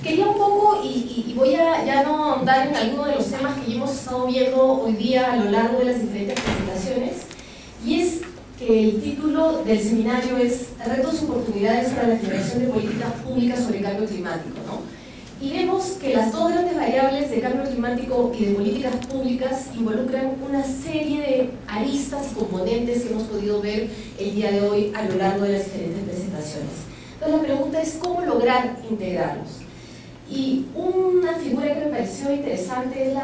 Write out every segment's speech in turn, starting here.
Quería un poco, y voy a ya no ahondar en alguno de los temas que ya hemos estado viendo hoy día a lo largo de las diferentes presentaciones, y es que el título del seminario es Retos y oportunidades para la generación de políticas públicas sobre cambio climático, ¿no? Y vemos que las dos grandes variables de cambio climático y de políticas públicas involucran una serie de aristas y componentes que hemos podido ver el día de hoy a lo largo de las diferentes presentaciones. Entonces la pregunta es cómo lograr integrarlos. Y una figura que me pareció interesante es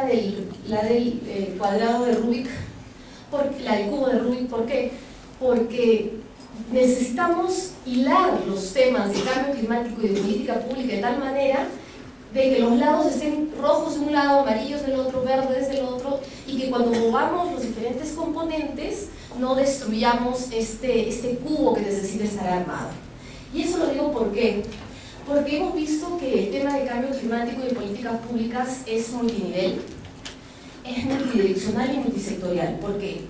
la del cuadrado de Rubik, la del cubo de Rubik. ¿Por qué? Porque necesitamos hilar los temas de cambio climático y de política pública de tal manera de que los lados estén rojos de un lado, amarillos del otro, verdes del otro, y que cuando movamos los diferentes componentes no destruyamos este cubo que necesita estar armado. Y eso lo digo ¿por qué? Porque hemos visto que el tema de cambio climático y de políticas públicas es multinivel, es multidireccional y multisectorial, porque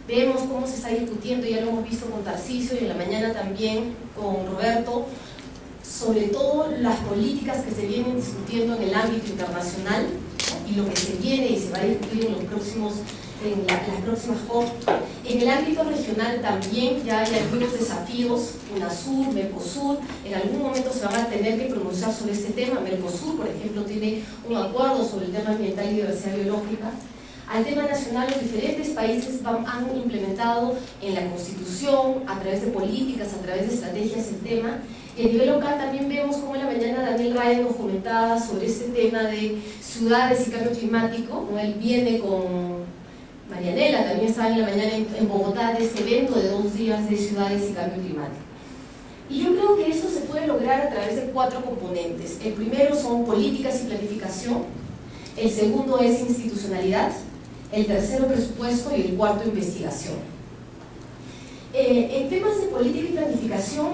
vemos cómo se está discutiendo, ya lo hemos visto con Tarcisio y en la mañana también con Roberto, sobre todo las políticas que se vienen discutiendo en el ámbito internacional, ¿no? Y lo que se viene y se va a discutir en las próximas COP. En el ámbito regional también ya hay algunos desafíos, UNASUR, Mercosur, en algún momento se van a tener que pronunciar sobre este tema. Mercosur, por ejemplo, tiene un acuerdo sobre el tema ambiental y diversidad biológica. Al tema nacional, los diferentes países han implementado en la Constitución, a través de políticas, a través de estrategias, el tema. Y a nivel local también vemos cómo en la mañana Daniel Ryan nos comentaba sobre este tema de ciudades y cambio climático, ¿no? Él viene con Marianela, también estaba en la mañana en Bogotá de este evento de 2 días de ciudades y cambio climático. Y yo creo que esto se puede lograr a través de 4 componentes. El primero son políticas y planificación, el segundo es institucionalidad, el tercero presupuesto y el cuarto investigación. En temas de política y planificación,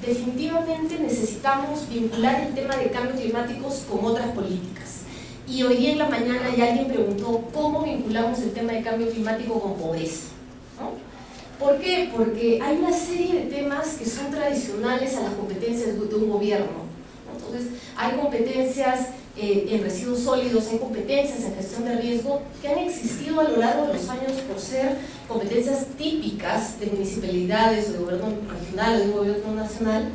definitivamente necesitamos vincular el tema de cambios climáticos con otras políticas. Y hoy día en la mañana ya alguien preguntó cómo vinculamos el tema de cambio climático con pobreza, ¿no? ¿Por qué? Porque hay una serie de temas que son tradicionales a las competencias de un gobierno, ¿no? Entonces, hay competencias en residuos sólidos, hay competencias en gestión de riesgo que han existido a lo largo de los años por ser competencias típicas de municipalidades o de gobierno regional o de gobierno nacional,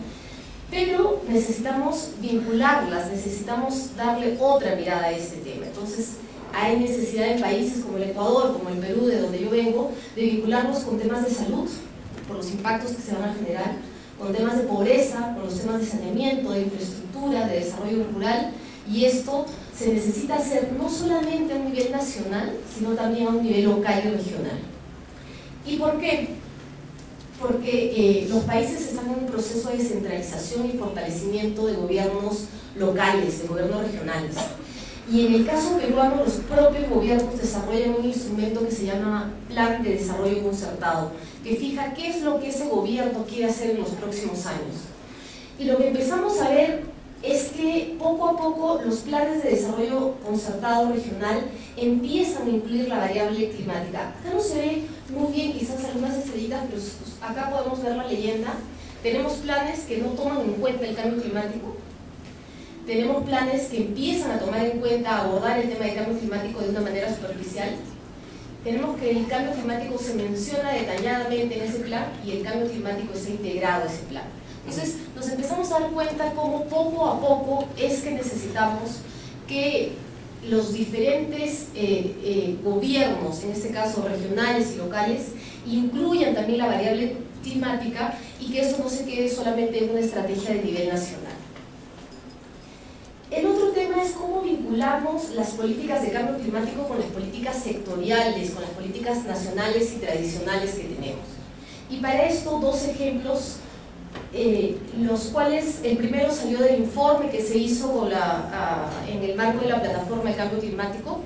pero necesitamos vincularlas, necesitamos darle otra mirada a este tema. Entonces hay necesidad en países como el Ecuador, como el Perú, de donde yo vengo, de vincularnos con temas de salud, por los impactos que se van a generar, con temas de pobreza, con los temas de saneamiento, de infraestructura, de desarrollo rural. Y esto se necesita hacer no solamente a un nivel nacional, sino también a un nivel local y regional. ¿Y por qué? Porque los países están en un proceso de descentralización y fortalecimiento de gobiernos locales, de gobiernos regionales. Y en el caso peruano, los propios gobiernos desarrollan un instrumento que se llama Plan de Desarrollo Concertado, que fija qué es lo que ese gobierno quiere hacer en los próximos años. Y lo que empezamos a ver es que poco a poco los planes de desarrollo concertado regional empiezan a incluir la variable climática. Acá no se ve muy bien quizás algunas estrellitas, pero acá podemos ver la leyenda. Tenemos planes que no toman en cuenta el cambio climático. Tenemos planes que empiezan a tomar en cuenta, a abordar el tema del cambio climático de una manera superficial. Tenemos que el cambio climático se menciona detalladamente en ese plan y el cambio climático está integrado a ese plan. Entonces nos empezamos a dar cuenta cómo poco a poco es que necesitamos que los diferentes gobiernos, en este caso regionales y locales, incluyan también la variable climática y que eso no se quede solamente en una estrategia de nivel nacional. El otro tema es cómo vinculamos las políticas de cambio climático con las políticas sectoriales, con las políticas nacionales y tradicionales que tenemos. Y para esto 2 ejemplos, los cuales el primero salió del informe que se hizo en el marco de la plataforma de cambio climático,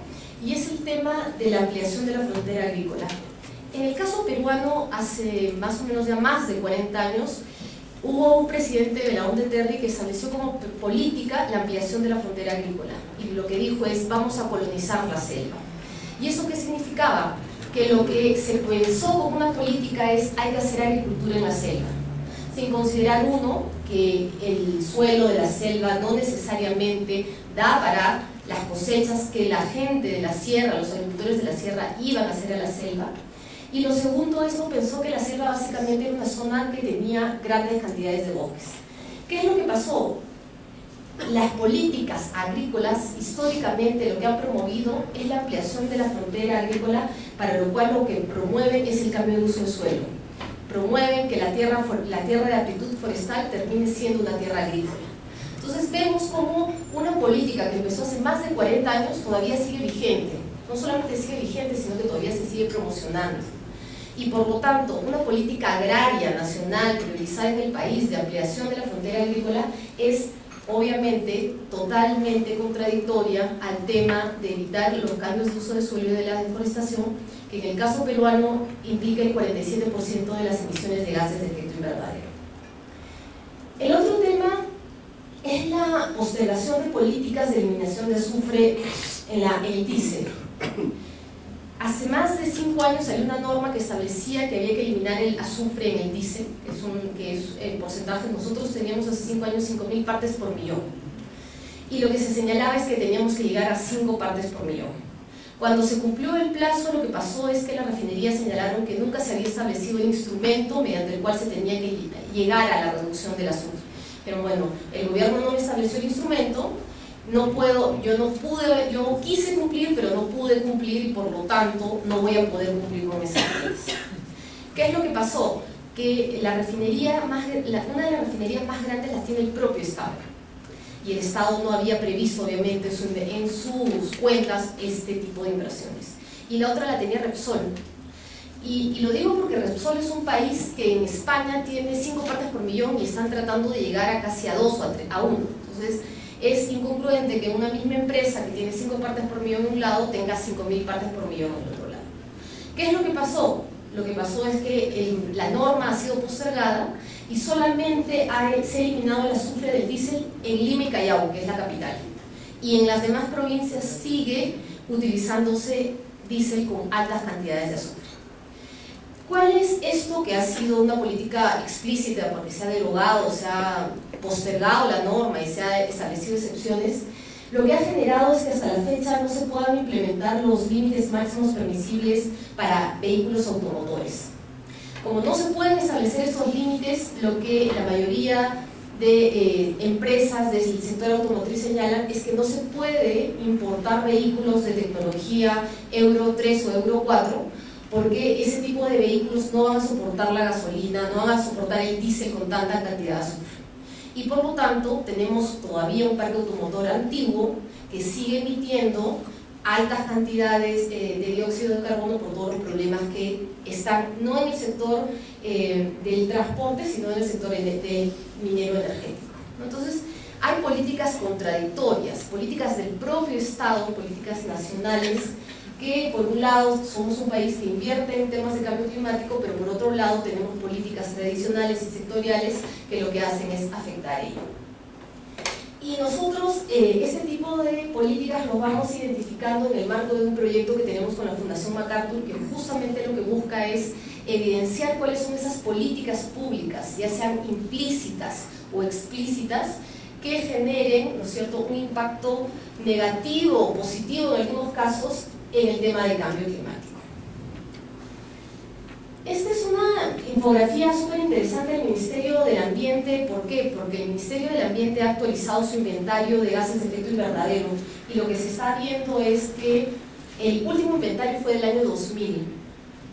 y es el tema de la ampliación de la frontera agrícola. En el caso peruano, hace más o menos ya más de 40 años, hubo un presidente de la Terry que estableció como política la ampliación de la frontera agrícola, y lo que dijo es: vamos a colonizar la selva. ¿Y eso qué significaba? Que lo que se pensó como una política es: hay que hacer agricultura en la selva. sin considerar uno, que el suelo de la selva no necesariamente da para las cosechas que la gente de la sierra, los agricultores de la sierra iban a hacer a la selva. Y lo segundo, esto pensó que la selva básicamente era una zona que tenía grandes cantidades de bosques. ¿Qué es lo que pasó? Las políticas agrícolas históricamente lo que han promovido es la ampliación de la frontera agrícola, para lo cual lo que promueven es el cambio de uso del suelo. Promueven que la tierra de aptitud forestal termine siendo una tierra agrícola. Entonces vemos como una política que empezó hace más de 40 años todavía sigue vigente. No solamente sigue vigente, sino que todavía se sigue promocionando. Y por lo tanto, una política agraria nacional priorizada en el país de ampliación de la frontera agrícola es obviamente totalmente contradictoria al tema de evitar los cambios de uso de suelo y de la deforestación, que en el caso peruano implica el 47% de las emisiones de gases de efecto invernadero. El otro tema es la postergación de políticas de eliminación de azufre en el diésel. Hace más de 5 años salió una norma que establecía que había que eliminar el azufre en el diésel, que es el porcentaje. Nosotros teníamos hace 5 años 5.000 partes por millón. Y lo que se señalaba es que teníamos que llegar a 5 partes por millón. Cuando se cumplió el plazo, lo que pasó es que las refinerías señalaron que nunca se había establecido el instrumento mediante el cual se tenía que llegar a la reducción del azufre. Pero bueno, el gobierno no estableció el instrumento. Yo quise cumplir, pero no pude cumplir, y por lo tanto no voy a poder cumplir con esas metas. ¿Qué es lo que pasó? Que una de las refinerías más grandes las tiene el propio Estado, y el Estado no había previsto obviamente en sus cuentas este tipo de inversiones, y la otra la tenía Repsol. Y lo digo porque Repsol es un país que en España tiene 5 partes por millón y están tratando de llegar a casi a 2 o a 1. Entonces es incongruente que una misma empresa que tiene 5 partes por millón en un lado tenga 5.000 partes por millón en el otro lado. ¿Qué es lo que pasó? Lo que pasó es que la norma ha sido postergada y solamente se ha eliminado el azufre del diésel en Lima y Callao, que es la capital. Y en las demás provincias sigue utilizándose diésel con altas cantidades de azufre. ¿Cuál es esto que ha sido una política explícita porque se ha derogado, se ha postergado la norma y se ha establecido excepciones? Lo que ha generado es que hasta la fecha no se puedan implementar los límites máximos permisibles para vehículos automotores. Como no se pueden establecer estos límites, lo que la mayoría de empresas del sector automotriz señalan es que no se puede importar vehículos de tecnología Euro 3 o Euro 4, porque ese tipo de vehículos no van a soportar la gasolina, no van a soportar el diésel con tanta cantidad de azufre. Y por lo tanto tenemos todavía un parque automotor antiguo que sigue emitiendo altas cantidades de dióxido de carbono por todos los problemas que están no en el sector del transporte, sino en el sector del minero energético. Entonces hay políticas contradictorias, políticas del propio Estado, políticas nacionales, que por un lado somos un país que invierte en temas de cambio climático, pero por otro lado tenemos políticas tradicionales y sectoriales que lo que hacen es afectar ello. Y nosotros este tipo de políticas los vamos identificando en el marco de un proyecto que tenemos con la Fundación MacArthur, que justamente lo que busca es evidenciar cuáles son esas políticas públicas, ya sean implícitas o explícitas, que generen, ¿no es cierto?, un impacto negativo o positivo en algunos casos en el tema de cambio climático. Esta es una infografía súper interesante del Ministerio del Ambiente. ¿Por qué? Porque el Ministerio del Ambiente ha actualizado su inventario de gases de efecto invernadero, y lo que se está viendo es que el último inventario fue del año 2000.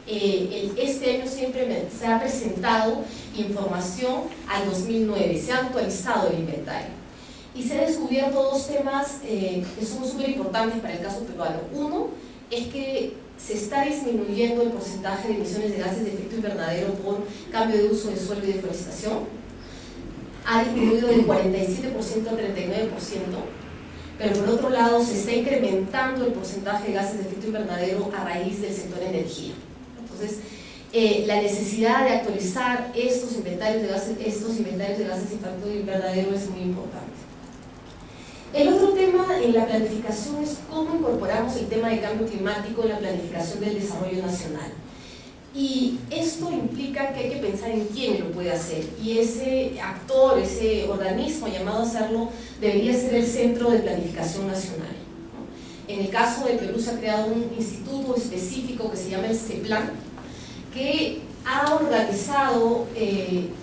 Este año siempre se ha presentado información al 2009, se ha actualizado el inventario. Y se han descubierto dos temas que son súper importantes para el caso peruano. Uno es que se está disminuyendo el porcentaje de emisiones de gases de efecto invernadero por cambio de uso de suelo y deforestación. Ha disminuido del 47% al 39%, pero por otro lado se está incrementando el porcentaje de gases de efecto invernadero a raíz del sector energía. Entonces, la necesidad de actualizar estos inventarios de gases de efecto invernadero es muy importante. El otro tema en la planificación es cómo incorporamos el tema de cambio climático en la planificación del desarrollo nacional. Y esto implica que hay que pensar en quién lo puede hacer, y ese actor, ese organismo llamado a hacerlo, debería ser el Centro de Planificación Nacional. En el caso de Perú se ha creado un instituto específico que se llama el CEPLAN, que ha organizado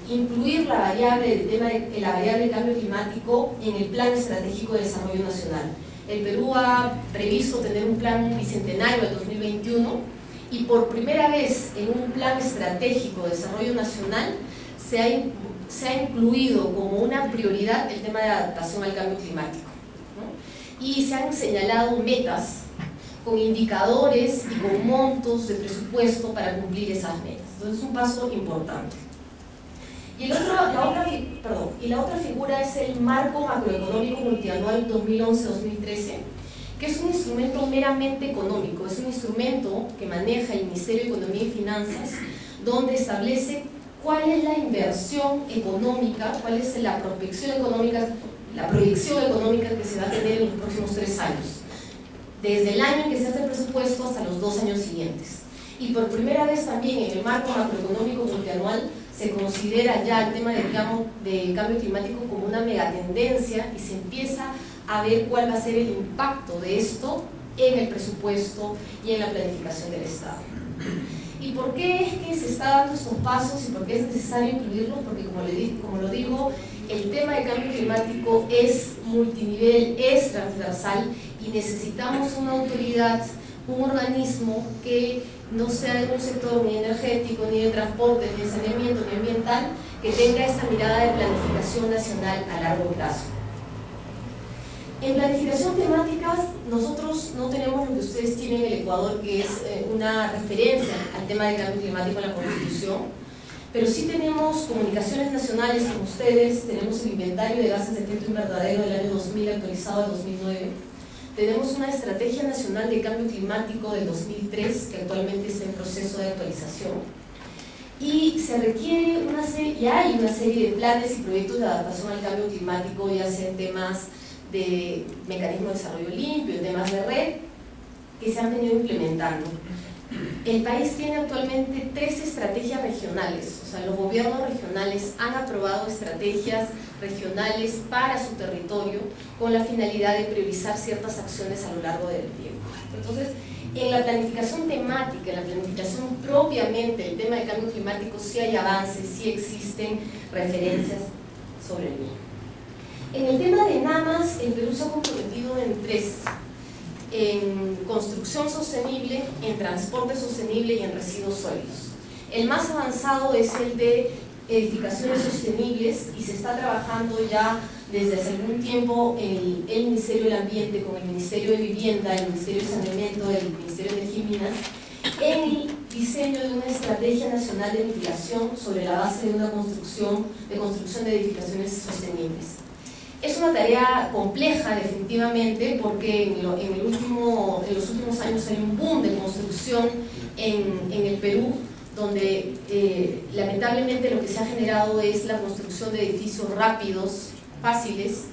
incluir la variable del cambio climático en el Plan Estratégico de Desarrollo Nacional. El Perú ha previsto tener un plan bicentenario del 2021, y por primera vez en un plan estratégico de desarrollo nacional se ha incluido como una prioridad el tema de adaptación al cambio climático, ¿no? Y se han señalado metas con indicadores y con montos de presupuesto para cumplir esas metas. Entonces es un paso importante. Y la otra figura es el Marco Macroeconómico Multianual 2011-2013, que es un instrumento meramente económico, es un instrumento que maneja el Ministerio de Economía y Finanzas, donde establece cuál es la inversión económica, cuál es la proyección económica que se va a tener en los próximos 3 años, desde el año en que se hace el presupuesto hasta los 2 años siguientes. Y por primera vez también en el Marco Macroeconómico Multianual se considera ya el tema del cambio climático como una megatendencia, y se empieza a ver cuál va a ser el impacto de esto en el presupuesto y en la planificación del Estado. ¿Y por qué es que se están dando estos pasos y por qué es necesario incluirlos? Porque como lo digo, el tema del cambio climático es multinivel, es transversal, y necesitamos una autoridad, un organismo que no sea de un sector ni energético, ni de transporte, ni de saneamiento, ni ambiental, que tenga esta mirada de planificación nacional a largo plazo. En planificación temática, nosotros no tenemos lo que ustedes tienen en el Ecuador, que es una referencia al tema del cambio climático en la Constitución, pero sí tenemos comunicaciones nacionales como ustedes, tenemos el inventario de gases de efecto invernadero del año 2000 actualizado del 2009, tenemos una estrategia nacional de cambio climático del 2003 que actualmente está en proceso de actualización, y se requiere y hay una serie de planes y proyectos de adaptación al cambio climático, ya sea en temas de mecanismo de desarrollo limpio, en temas de red, que se han venido implementando. El país tiene actualmente 3 estrategias regionales, o sea, los gobiernos regionales han aprobado estrategias regionales para su territorio con la finalidad de priorizar ciertas acciones a lo largo del tiempo. Entonces, en la planificación temática, en la planificación propiamente, el tema del cambio climático, sí hay avances, sí existen referencias sobre el mismo. En el tema de NAMAS, el Perú se ha comprometido en 3: en construcción sostenible, en transporte sostenible y en residuos sólidos. El más avanzado es el de edificaciones sostenibles, y se está trabajando ya desde hace algún tiempo el Ministerio del Ambiente con el Ministerio de Vivienda, el Ministerio de Saneamiento, el Ministerio de Energía y Minas, en el diseño de una estrategia nacional de mitigación sobre la base de una construcción de edificaciones sostenibles. Es una tarea compleja, definitivamente, porque en los últimos años hay un boom de construcción en el Perú, donde lamentablemente lo que se ha generado es la construcción de edificios rápidos, fáciles,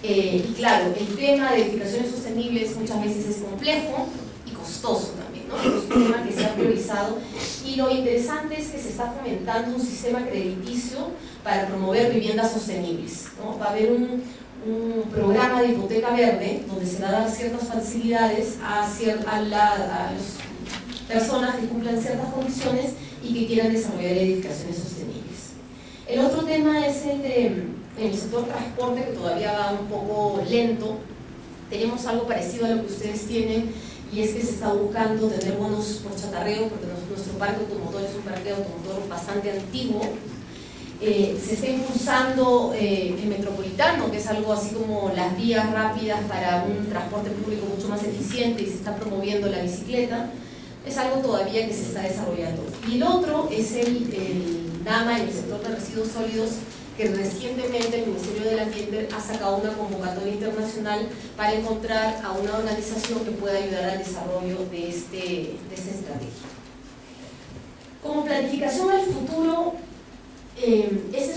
y claro, el tema de edificaciones sostenibles muchas veces es complejo y costoso también, ¿no? Es un tema que se ha priorizado, y lo interesante es que se está fomentando un sistema crediticio para promover viviendas sostenibles, ¿no? Va a haber un programa de hipoteca verde donde se va a dar ciertas facilidades a las personas que cumplan ciertas condiciones y que quieran desarrollar edificaciones sostenibles. El otro tema es en el sector transporte, que todavía va un poco lento. Tenemos algo parecido a lo que ustedes tienen, y es que se está buscando tener bonos por chatarreo, porque nuestro parque automotor es un parque automotor bastante antiguo. Se está impulsando el metropolitano, que es algo así como las vías rápidas para un transporte público mucho más eficiente, y se está promoviendo la bicicleta. Es algo todavía que se está desarrollando. Y el otro es el NAMA, en el sector de residuos sólidos, que recientemente el Ministerio del Ambiente ha sacado una convocatoria internacional para encontrar a una organización que pueda ayudar al desarrollo de esta estrategia. Como planificación al futuro, esta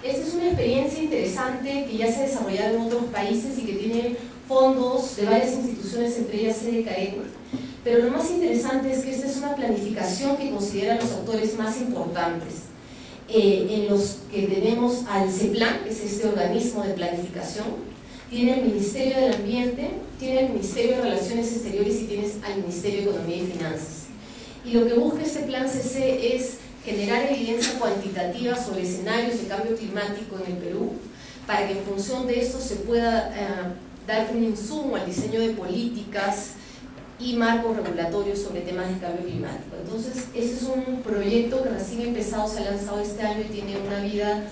es una experiencia interesante que ya se ha desarrollado en otros países y que tiene fondos de varias instituciones, entre ellas CDKE, Pero lo más interesante es que esta es una planificación que consideran los autores más importantes, en los que tenemos al CEPLAN, que es este organismo de planificación, tiene el Ministerio del Ambiente, tiene el Ministerio de Relaciones Exteriores y tienes al Ministerio de Economía y Finanzas. Y lo que busca este plan CC es generar evidencia cuantitativa sobre escenarios de cambio climático en el Perú, para que en función de esto se pueda dar un insumo al diseño de políticas y marcos regulatorios sobre temas de cambio climático. Entonces, este es un proyecto que recién empezado, se ha lanzado este año y tiene una vida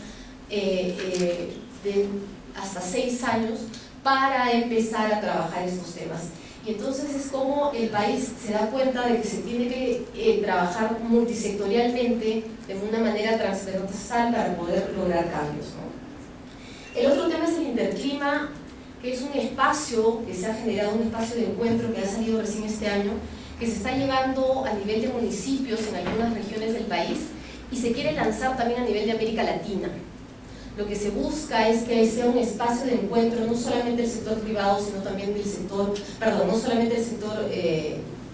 de hasta 6 años para empezar a trabajar estos temas. Y entonces es como el país se da cuenta de que se tiene que trabajar multisectorialmente de una manera transversal para poder lograr cambios, ¿no? El otro tema es el interclima, que es un espacio que se ha generado, un espacio de encuentro que ha salido recién este año, que se está llevando a nivel de municipios en algunas regiones del país y se quiere lanzar también a nivel de América Latina. Lo que se busca es que sea un espacio de encuentro no solamente del sector privado, sino también del sector, no solamente del sector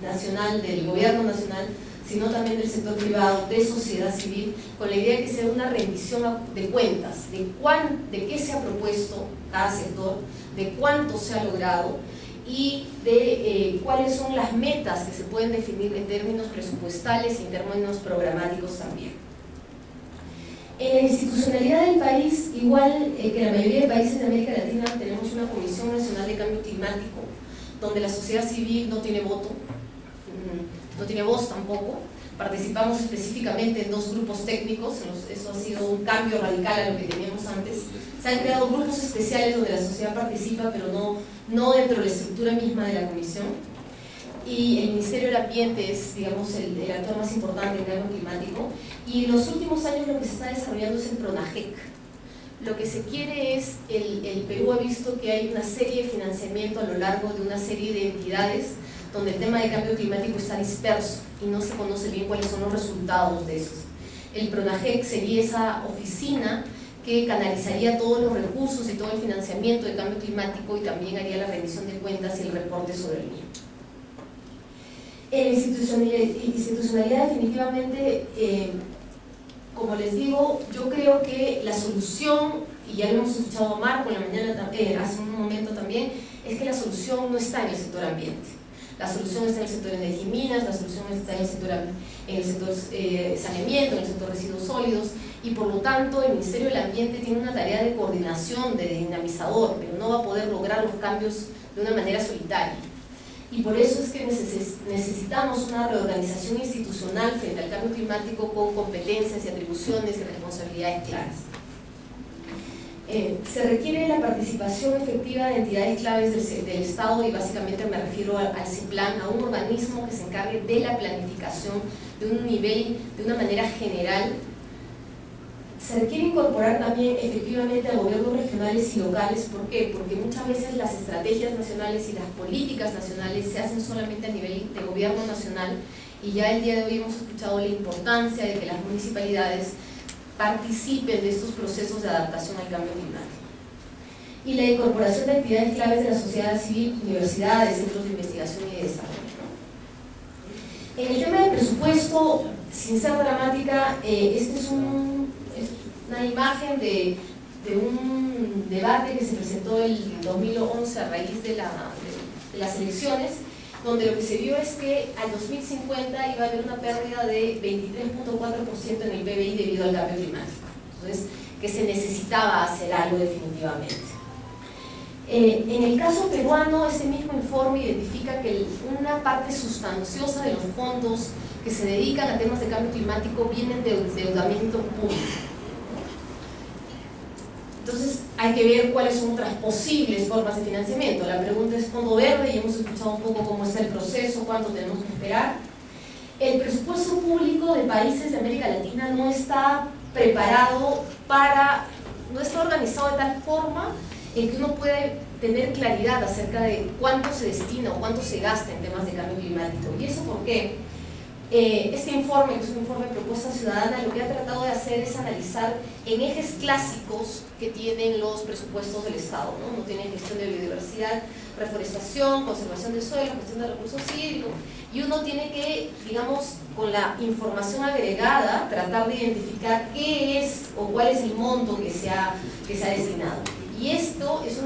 nacional, del gobierno nacional, sino también del sector privado, de sociedad civil, con la idea de que sea una rendición de cuentas, de qué se ha propuesto cada sector, de cuánto se ha logrado y de cuáles son las metas que se pueden definir en términos presupuestales y en términos programáticos también. En la institucionalidad del país, igual que la mayoría de países de América Latina, tenemos una Comisión Nacional de Cambio Climático, donde la sociedad civil no tiene voto, no tiene voz tampoco. Participamos específicamente en 2 grupos técnicos, eso ha sido un cambio radical a lo que teníamos antes. Se han creado grupos especiales donde la sociedad participa, pero no dentro de la estructura misma de la comisión. Y el Ministerio del Ambiente es, digamos, el actor más importante en cambio climático. Y en los últimos años lo que se está desarrollando es el PRONAGEC. Lo que se quiere es, el Perú ha visto que hay una serie de financiamiento a lo largo de una serie de entidades donde el tema de cambio climático está disperso y no se conoce bien cuáles son los resultados de esos. El PRONAGEC sería esa oficina que canalizaría todos los recursos y todo el financiamiento de cambio climático y también haría la rendición de cuentas y el reporte sobre el mismo. En institucionalidad definitivamente, como les digo, yo creo que la solución, y ya lo hemos escuchado a Marco en la mañana, hace un momento también, es que la solución no está en el sector ambiente. La solución está en el sector energía y minas, la solución está en el sector saneamiento, en el sector residuos sólidos, y por lo tanto el Ministerio del Ambiente tiene una tarea de coordinación, de dinamizador, pero no va a poder lograr los cambios de una manera solitaria. Y por eso es que necesitamos una reorganización institucional frente al cambio climático con competencias y atribuciones y responsabilidades claras. Se requiere la participación efectiva de entidades claves del Estado, y básicamente me refiero al CEPLAN, a un organismo que se encargue de la planificación de un nivel, de una manera general. Se requiere incorporar también efectivamente a gobiernos regionales y locales. ¿Por qué? Porque muchas veces las estrategias nacionales y las políticas nacionales se hacen solamente a nivel de gobierno nacional, y ya el día de hoy hemos escuchado la importancia de que las municipalidades participen de estos procesos de adaptación al cambio climático. Y la incorporación de actividades claves de la sociedad civil, universidades, centros de investigación y de desarrollo. En el tema del presupuesto, sin ser dramática, este es una imagen de un debate que se presentó en 2011 a raíz de las elecciones, donde lo que se vio es que al 2050 iba a haber una pérdida de 23.4% en el PBI debido al cambio climático. Entonces, que se necesitaba hacer algo definitivamente. En el caso peruano, este mismo informe identifica que una parte sustanciosa de los fondos que se dedican a temas de cambio climático vienen de endeudamiento público. Entonces hay que ver cuáles son otras posibles formas de financiamiento. La pregunta es fondo verde, y hemos escuchado un poco cómo está el proceso, cuánto tenemos que esperar. El presupuesto público de países de América Latina no está preparado no está organizado de tal forma en que uno puede tener claridad acerca de cuánto se destina o cuánto se gasta en temas de cambio climático. ¿Y eso por qué? Este informe, que es un informe de propuesta ciudadana, lo que ha tratado de hacer es analizar en ejes clásicos que tienen los presupuestos del Estado, ¿no? No tienen gestión de biodiversidad, reforestación, conservación de suelo, gestión de recursos hídricos, y uno tiene que, digamos, con la información agregada, tratar de identificar qué es o cuál es el monto que se ha destinado. Y esto es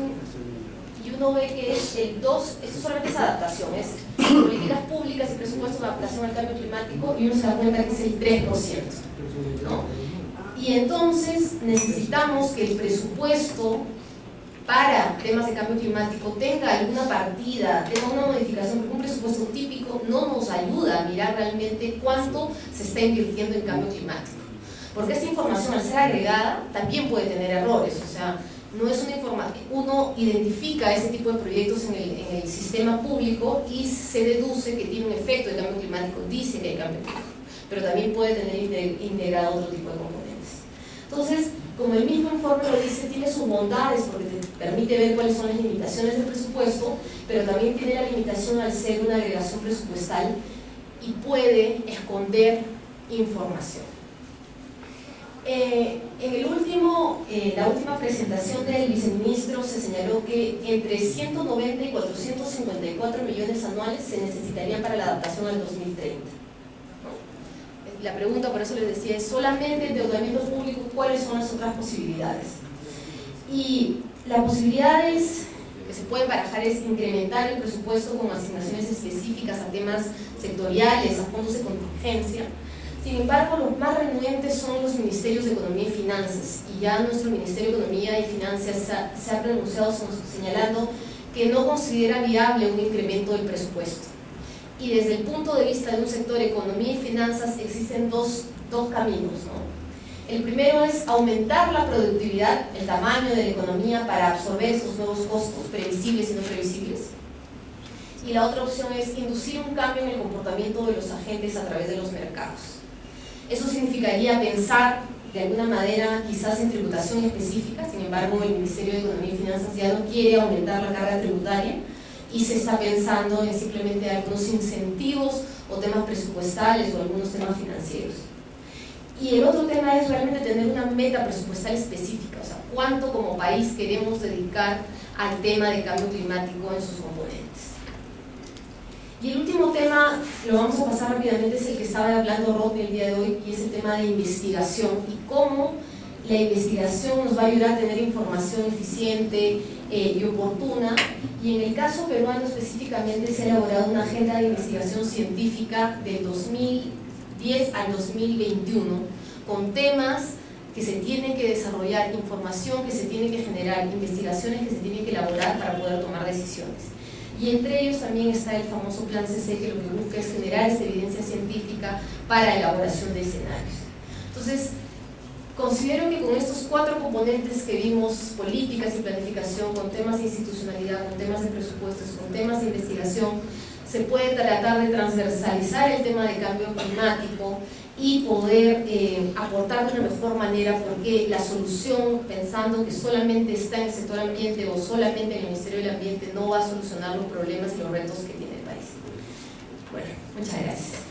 y uno ve que es esto solamente es adaptación, es políticas públicas y presupuestos de adaptación al cambio climático, y uno se da cuenta que es el 3%, ¿no? Y entonces necesitamos que el presupuesto para temas de cambio climático tenga alguna partida, tenga una modificación, porque un presupuesto típico no nos ayuda a mirar realmente cuánto se está invirtiendo en cambio climático, porque esta información, al ser agregada, también puede tener errores. O sea, no es una información, uno identifica ese tipo de proyectos en el sistema público y se deduce que tiene un efecto de cambio climático, dice que hay cambio climático, pero también puede tener integrado otro tipo de componentes. Entonces, como el mismo informe lo dice, tiene sus bondades porque te permite ver cuáles son las limitaciones del presupuesto, pero también tiene la limitación al ser una agregación presupuestal y puede esconder información. La última presentación del viceministro se señaló que entre 190 y 454 millones anuales se necesitarían para la adaptación al 2030. La pregunta, por eso les decía, es solamente endeudamiento público, ¿cuáles son las otras posibilidades? Y las posibilidades que se pueden barajar es incrementar el presupuesto con asignaciones específicas a temas sectoriales, a fondos de contingencia. Sin embargo, los más renuentes son los ministerios de Economía y Finanzas, y ya nuestro Ministerio de Economía y Finanzas se ha pronunciado señalando que no considera viable un incremento del presupuesto. Y desde el punto de vista de un sector Economía y Finanzas existen dos caminos, ¿no? El primero es aumentar la productividad, el tamaño de la economía para absorber esos nuevos costos previsibles y no previsibles. Y la otra opción es inducir un cambio en el comportamiento de los agentes a través de los mercados. Eso significaría pensar de alguna manera quizás en tributación específica. Sin embargo, el Ministerio de Economía y Finanzas ya no quiere aumentar la carga tributaria y se está pensando en simplemente algunos incentivos o temas presupuestales o algunos temas financieros. Y el otro tema es realmente tener una meta presupuestal específica, o sea, cuánto como país queremos dedicar al tema de cambio climático en sus componentes. Y el último tema, lo vamos a pasar rápidamente, es el que estaba hablando Rodney el día de hoy, y es el tema de investigación y cómo la investigación nos va a ayudar a tener información eficiente y oportuna. Y en el caso peruano específicamente se ha elaborado una agenda de investigación científica del 2010 al 2021 con temas que se tienen que desarrollar, información que se tiene que generar, investigaciones que se tienen que elaborar para poder tomar decisiones. Y entre ellos también está el famoso Plan CC, que lo que busca es generar esta evidencia científica para elaboración de escenarios. Entonces, considero que con estos 4 componentes que vimos, políticas y planificación, con temas de institucionalidad, con temas de presupuestos, con temas de investigación, se puede tratar de transversalizar el tema de cambio climático y poder aportar de una mejor manera, porque la solución, pensando que solamente está en el sector ambiente o solamente en el Ministerio del Ambiente, no va a solucionar los problemas y los retos que tiene el país. Bueno, muchas gracias.